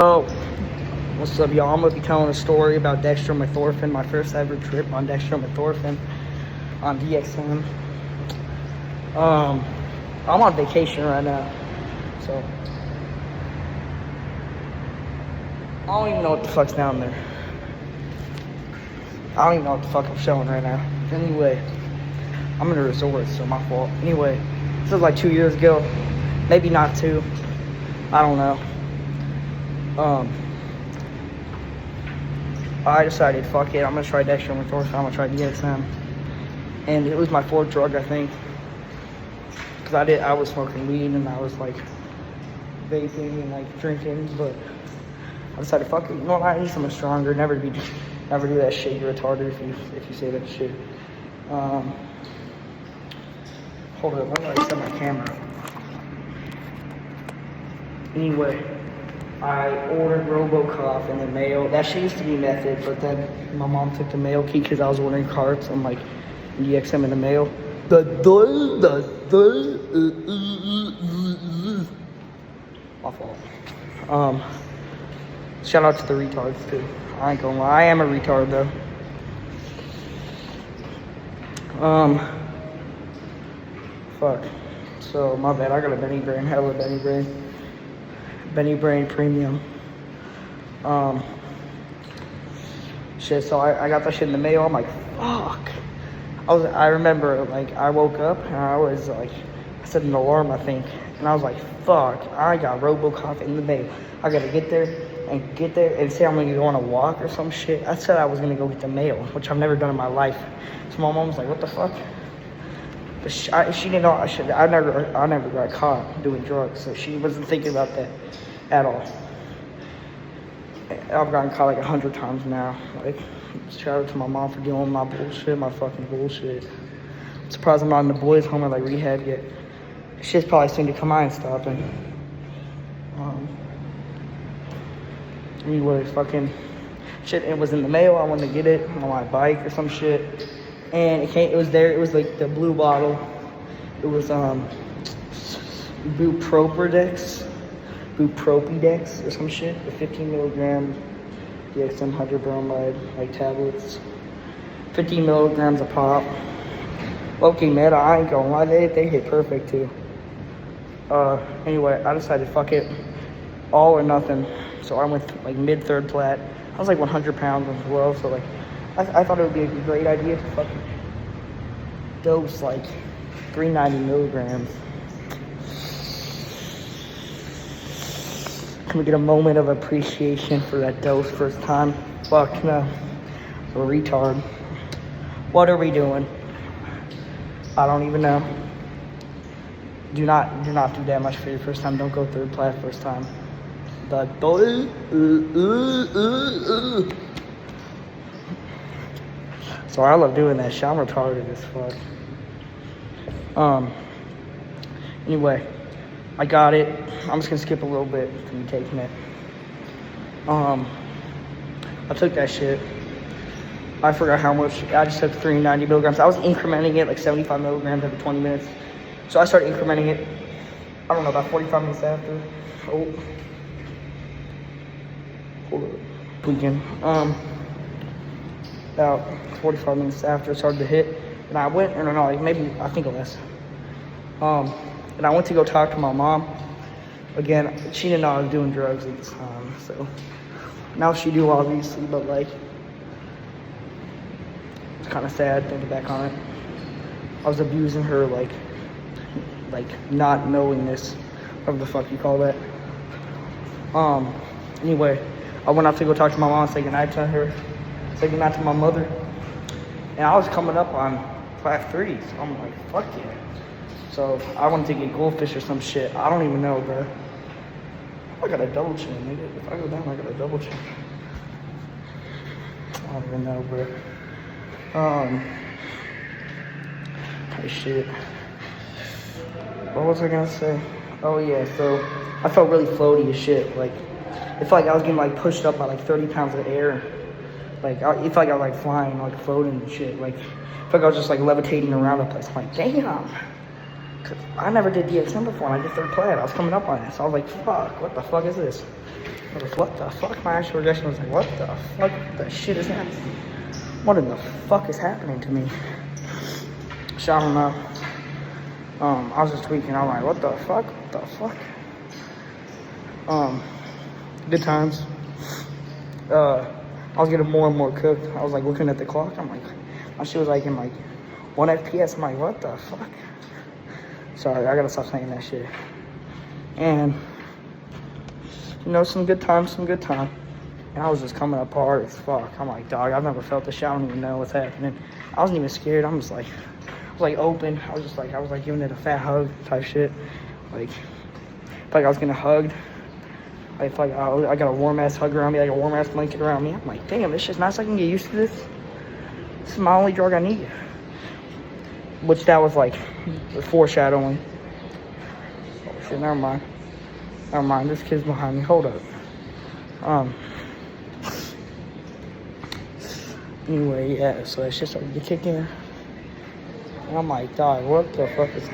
Oh, what's up, y'all? I'm gonna be telling a story about dextromethorphan, my first ever trip on dextromethorphan on DXM. I'm on vacation right now, so I don't even know what the fuck's down there. I don't even know what the fuck I'm showing right now. Anyway, I'm in a resort, so my fault. Anyway, this was like 2 years ago, maybe not 2. I don't know. I decided, fuck it, I'm gonna try dextromethorphan, I'm gonna try DXM. And it was my 4th drug, I think. Cause I was smoking weed and I was like vaping and like drinking, but I decided, fuck it, you know what, I need something stronger, never do that shit, you're retarded if you say that shit. Hold up, I'm gonna set my camera. Anyway, I ordered Robocop in the mail. That shit used to be Method, but then my mom took the mail key because I was ordering carts on like DXM in the mail. My fault. Shout out to the retards too. I ain't gonna lie, I am a retard though. Fuck. So my bad. I got a Benny Brain, hella Benny Brain. Benny Brain Premium. Shit, so I got that shit in the mail. I'm like, fuck. I remember, like, I woke up and I was like, I set an alarm, I think. And I was like, fuck, I got Robocop in the mail. I gotta get there and say I'm gonna go on a walk or some shit. I said I was gonna go get the mail, which I've never done in my life. So my mom was like, what the fuck? But she didn't know I never got caught doing drugs, so she wasn't thinking about that at all. I've gotten caught like 100 times now. Like, shout out to my mom for dealing with my bullshit, my fucking bullshit. I'm surprised I'm not in the boys' home or like rehab yet. Shit's probably soon to come out and stopping. Anyway, fucking shit. It was in the mail. I wanted to get it on my bike or some shit. And it was there. It was like the blue bottle. It was Bupropidex or some shit. The 15 milligram DXM hydrobromide like tablets. 15 milligrams a pop. Low-key meta, I ain't gonna lie, they hit perfect too. Anyway, I decided fuck it, all or nothing. So I went like mid-third plat. I was like 100 pounds as well, so like I thought it would be a great idea to fucking dose like 390 milligrams. Can we get a moment of appreciation for that dose first time? Fuck no. We're retard. What are we doing? I don't even know. Do not do that much for your first time. Don't go third plat first time. So I love doing that shit. I'm retarded as fuck. Anyway, I got it. I'm just gonna skip a little bit to me taking it. I took that shit. I forgot how much. I just took 390 milligrams. I was incrementing it like 75 milligrams every 20 minutes. So I started incrementing it, I don't know, about 45 minutes after. Hold up. Tweaking. About 45 minutes after it started to hit. And I went, I don't know, like maybe, I think less. And I went to go talk to my mom. Again, she didn't know I was doing drugs at this time, so. Now she do, obviously, but like, it's kind of sad thinking back on it. I was abusing her, like not knowing this, whatever the fuck you call that. Anyway, I went out to go talk to my mom, say goodnight to her, say goodnight to my mother. And I was coming up on plat 3, so I'm like, fuck yeah. So I wanted to get goldfish or some shit. I don't even know, bro. I got a double chin, nigga. If I go down, I got a double chin. I don't even know, bro. Shit. What was I gonna say? Oh yeah, so I felt really floaty as shit. Like, it felt like I was getting like pushed up by like 30 pounds of air. Like, it felt like I was like flying, like floating and shit. Like, it felt like I was just like levitating around the place. I'm like, damn. Cause I never did DXM before and I did third plat. I was coming up on it. So I was like, fuck, what the fuck is this? What the fuck? My actual reaction was like, what the fuck? The shit is happening? What in the fuck is happening to me? So I don't know. I was just tweaking. I'm like, what the fuck? What the fuck? Good times. I was getting more and more cooked. I was like looking at the clock. I'm like, my shit was like in like 1 FPS. I'm like, what the fuck? Sorry, I gotta stop saying that shit. And you know, some good time. And I was just coming up hard as fuck. I'm like, dog, I've never felt this shit. I don't even know what's happening. I wasn't even scared. I was like open. I was like giving it a fat hug type shit. Like, I felt like I was getting hugged. I felt like I got a warm ass hug around me, like a warm ass blanket around me. I'm like, damn, this shit's nice. I can get used to this. This is my only drug I need. Which that was like the foreshadowing. Oh shit, never mind. This kid's behind me. Hold up. Anyway, yeah, so that shit started to kick in. And I'm like, dog, what the fuck is...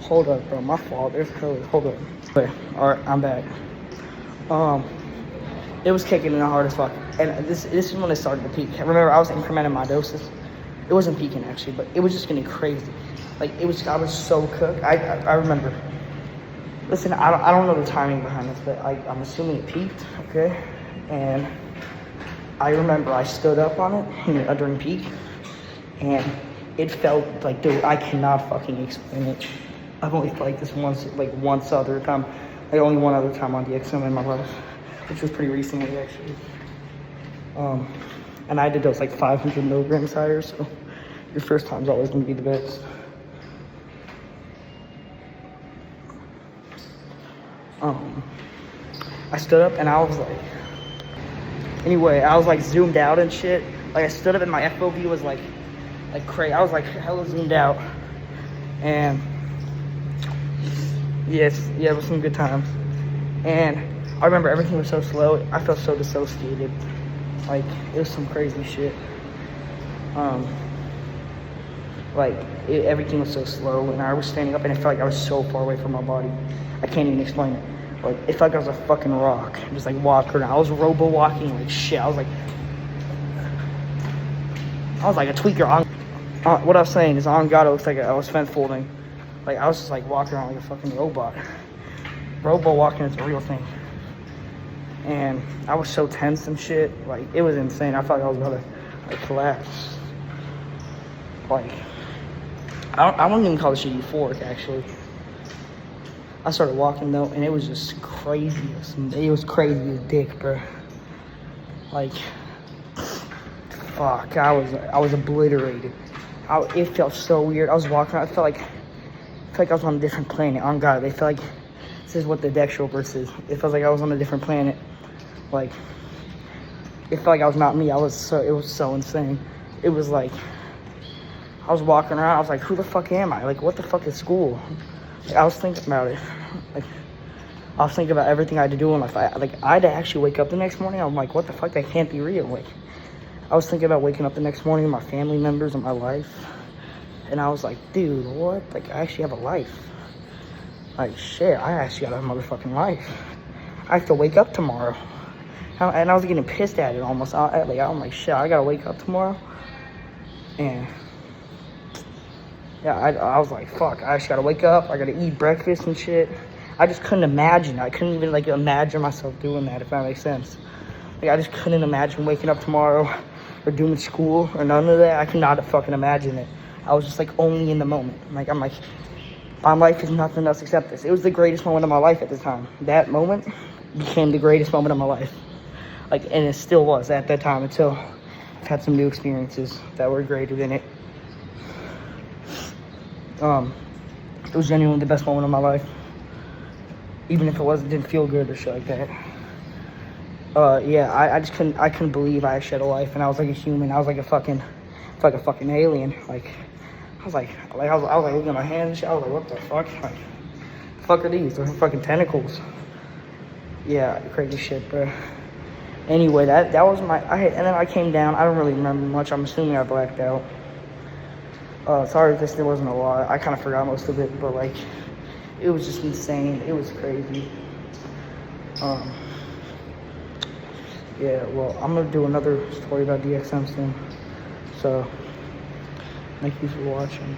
Hold up, bro, my fault. Hold up. But, alright, I'm back. It was kicking in hard as fuck. And this is when it started to peak. I remember I was incrementing my doses. It wasn't peaking actually, but it was just getting crazy. Like, I was so cooked. I remember. Listen, I don't know the timing behind this, but I'm assuming it peaked, okay? And I remember I stood up on it during peak, and it felt like, dude, I cannot fucking explain it. I've only felt like this once other time, like only one other time on DXM in my life, which was pretty recently actually. And I did those like 500 milligrams higher, so your first time's always gonna be the best. I stood up and I was like, anyway, I was like zoomed out and shit. Like I stood up and my FOV was like crazy. I was like hella zoomed out. And yes, yeah, it was some good times. And I remember everything was so slow. I felt so dissociated. Like it was some crazy shit. Everything was so slow, and I was standing up and it felt like I was so far away from my body. I can't even explain it. Like, it felt like I was a fucking rock. Just like walking around. I was robo-walking like shit. I was like a tweaker. What I was saying is, on God, it looks like I was fence folding. Like, I was just like walking around like a fucking robot. Robo-walking is a real thing. And I was so tense and shit. Like, it was insane. I felt like I was about to like collapse. Like, I wouldn't even call this shit euphoric, actually. I started walking though, and it was just crazy. It was crazy as dick, bro. Like, fuck, I was obliterated. It felt so weird. I was walking around, I felt like I was on a different planet. On God, they felt like this is what the Dextrovert is. It felt like I was on a different planet. Like, it felt like I was not me. It was so insane. It was like, I was walking around, I was like, who the fuck am I? Like, what the fuck is school? Like, I was thinking about it. Like, I was thinking about everything I had to do in life. I had to actually wake up the next morning. I'm like, what the fuck? That can't be real. Like, I was thinking about waking up the next morning with my family members and my life. And I was like, dude, what? Like, I actually have a life. Like, shit, I actually got a motherfucking life. I have to wake up tomorrow. And I was getting pissed at it almost. I'm like, shit, I gotta wake up tomorrow. And yeah, I was like, fuck, I just gotta wake up, I gotta eat breakfast and shit. I just couldn't imagine. I couldn't even, like, imagine myself doing that, if that makes sense. Like, I just couldn't imagine waking up tomorrow or doing school or none of that. I cannot fucking imagine it. I was just, like, only in the moment. Like, I'm like, my life is nothing else except this. It was the greatest moment of my life at the time. That moment became the greatest moment of my life. Like, and it still was at that time until I've had some new experiences that were greater than it. It was genuinely the best moment of my life. Even if it didn't feel good or shit like that. Yeah, I just couldn't believe I actually had a life, and I was like a human. I was like a fucking alien. Like, I was like looking at my hands and shit. I was like, what the fuck? Like, the fuck are these? They're fucking tentacles. Yeah, crazy shit, bro. Anyway, that was and then I came down. I don't really remember much. I'm assuming I blacked out. Sorry if there wasn't a lot. I kind of forgot most of it, but like, it was just insane. It was crazy. Um, yeah, well, I'm gonna do another story about DXM soon. So, thank you for watching.